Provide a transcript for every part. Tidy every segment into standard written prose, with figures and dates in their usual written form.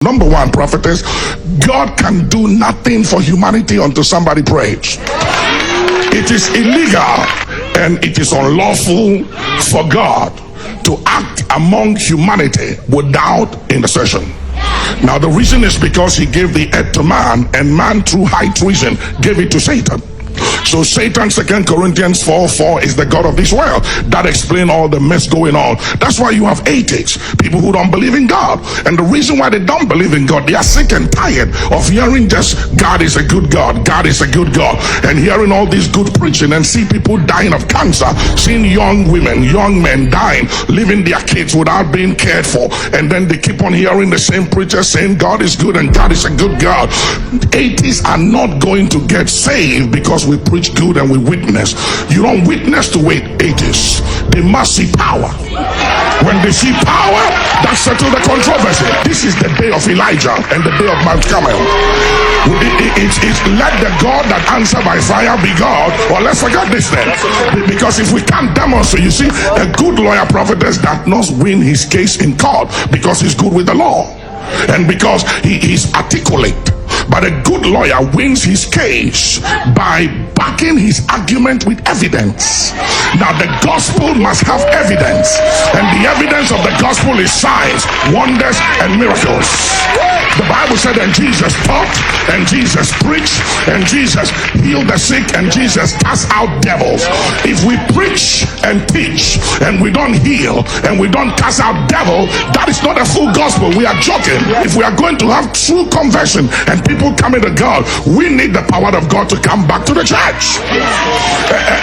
Number one, prophetess, God can do nothing for humanity until somebody prays. It is illegal and it is unlawful for God to act among humanity without intercession. Now the reason is because he gave the earth to man, and man through high treason gave it to Satan. So Satan, 2 Corinthians 4:4, is the God of this world. That explains all the mess going on. That's why you have atheists, people who don't believe in God. And the reason why they don't believe in God, they are sick and tired of hearing just God is a good God, God is a good God, and hearing all this good preaching and see people dying of cancer, seeing young women, young men dying, leaving their kids without being cared for, and then they keep on hearing the same preacher saying God is good and God is a good God. Atheists are not going to get saved because we preach good and we witness. You don't witness to atheists. They must see power. When they see power, that settles the controversy. This is the day of Elijah and the day of Mount Carmel. It's let the God that answer by fire be God, or let's forget this then. Because if we can't demonstrate, you see, a good lawyer, prophetess, that not win his case in court because he's good with the law and because he's articulate. But a good lawyer wins his case by backing his argument with evidence. Now the gospel must have evidence, and the evidence of the gospel is signs, wonders, and miracles. The Bible said, and Jesus taught, and Jesus preached, and Jesus healed the sick, and Jesus cast out devils. If we preach and teach and we don't heal and we don't cast out devil, that is not a full gospel. We are joking. If we are going to have true conversion and people coming to God, we need the power of God to come back to the church.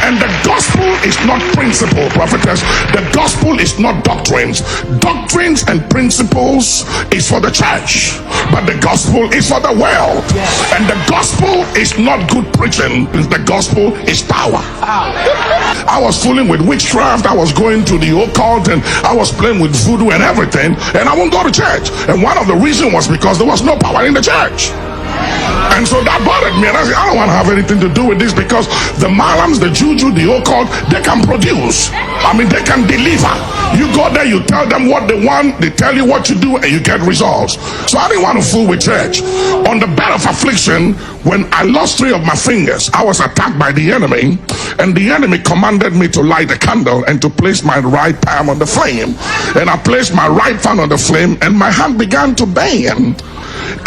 And the gospel is not principle, prophetess. The gospel is not doctrines. Doctrines and principles is for the church, but the gospel is for the world. And the gospel is not good preaching. The gospel is power. I was fooling with witchcraft, I was going to the occult, and I was playing with voodoo and everything, and I won't go to church. And one of the reasons was because there was no power in the church. And so that bothered me, and I said, I don't want to have anything to do with this, because the malams, the juju, the occult, they can produce. I mean, they can deliver. You go there, you tell them what they want, they tell you what to do, and you get results. So I didn't want to fool with church. On the bed of affliction, when I lost 3 of my fingers, I was attacked by the enemy, and the enemy commanded me to light a candle and to place my right palm on the flame. And I placed my right palm on the flame, and my hand began to burn.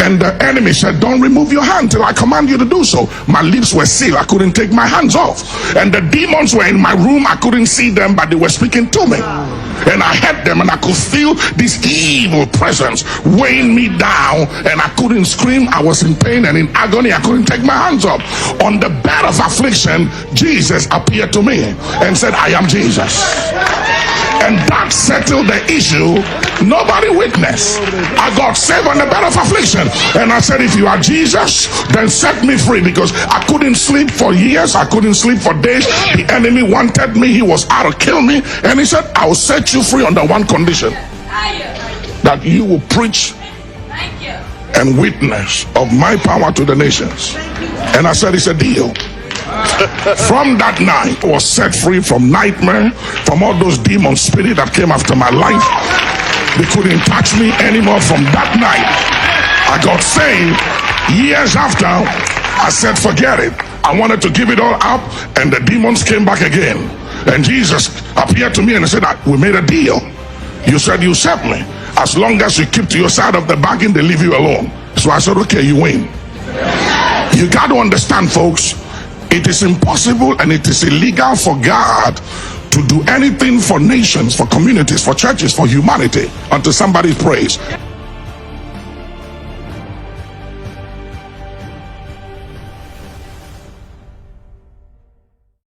And the enemy said, don't remove your hand till I command you to do so. My lips were sealed. I couldn't take my hands off. And the demons were in my room. I couldn't see them, but they were speaking to me. And I heard them, and I could feel this evil presence weighing me down, and I couldn't scream. I was in pain and in agony. I couldn't take my hands up. On the bed of affliction, Jesus appeared to me and said, I am Jesus. And that settled the issue. Nobody witnessed. I got saved on the bed of affliction. And I said, if you are Jesus, then set me free, because I couldn't sleep for years. I couldn't sleep for days. The enemy wanted me. He was out to kill me. And he said, I will set you free under one condition, that you will preach and witness of my power to the nations. And I said, it's a deal. From that night, I was set free from nightmare, from all those demon spirits that came after my life. They couldn't touch me anymore. From that night, I got saved. Years after, I said, forget it. I wanted to give it all up, and the demons came back again. And Jesus appeared to me and said, we made a deal. You said you serve me. As long as you keep to your side of the bargain, they leave you alone. So I said, okay, you win. You got to understand, folks, it is impossible and it is illegal for God to do anything for nations, for communities, for churches, for humanity until somebody prays.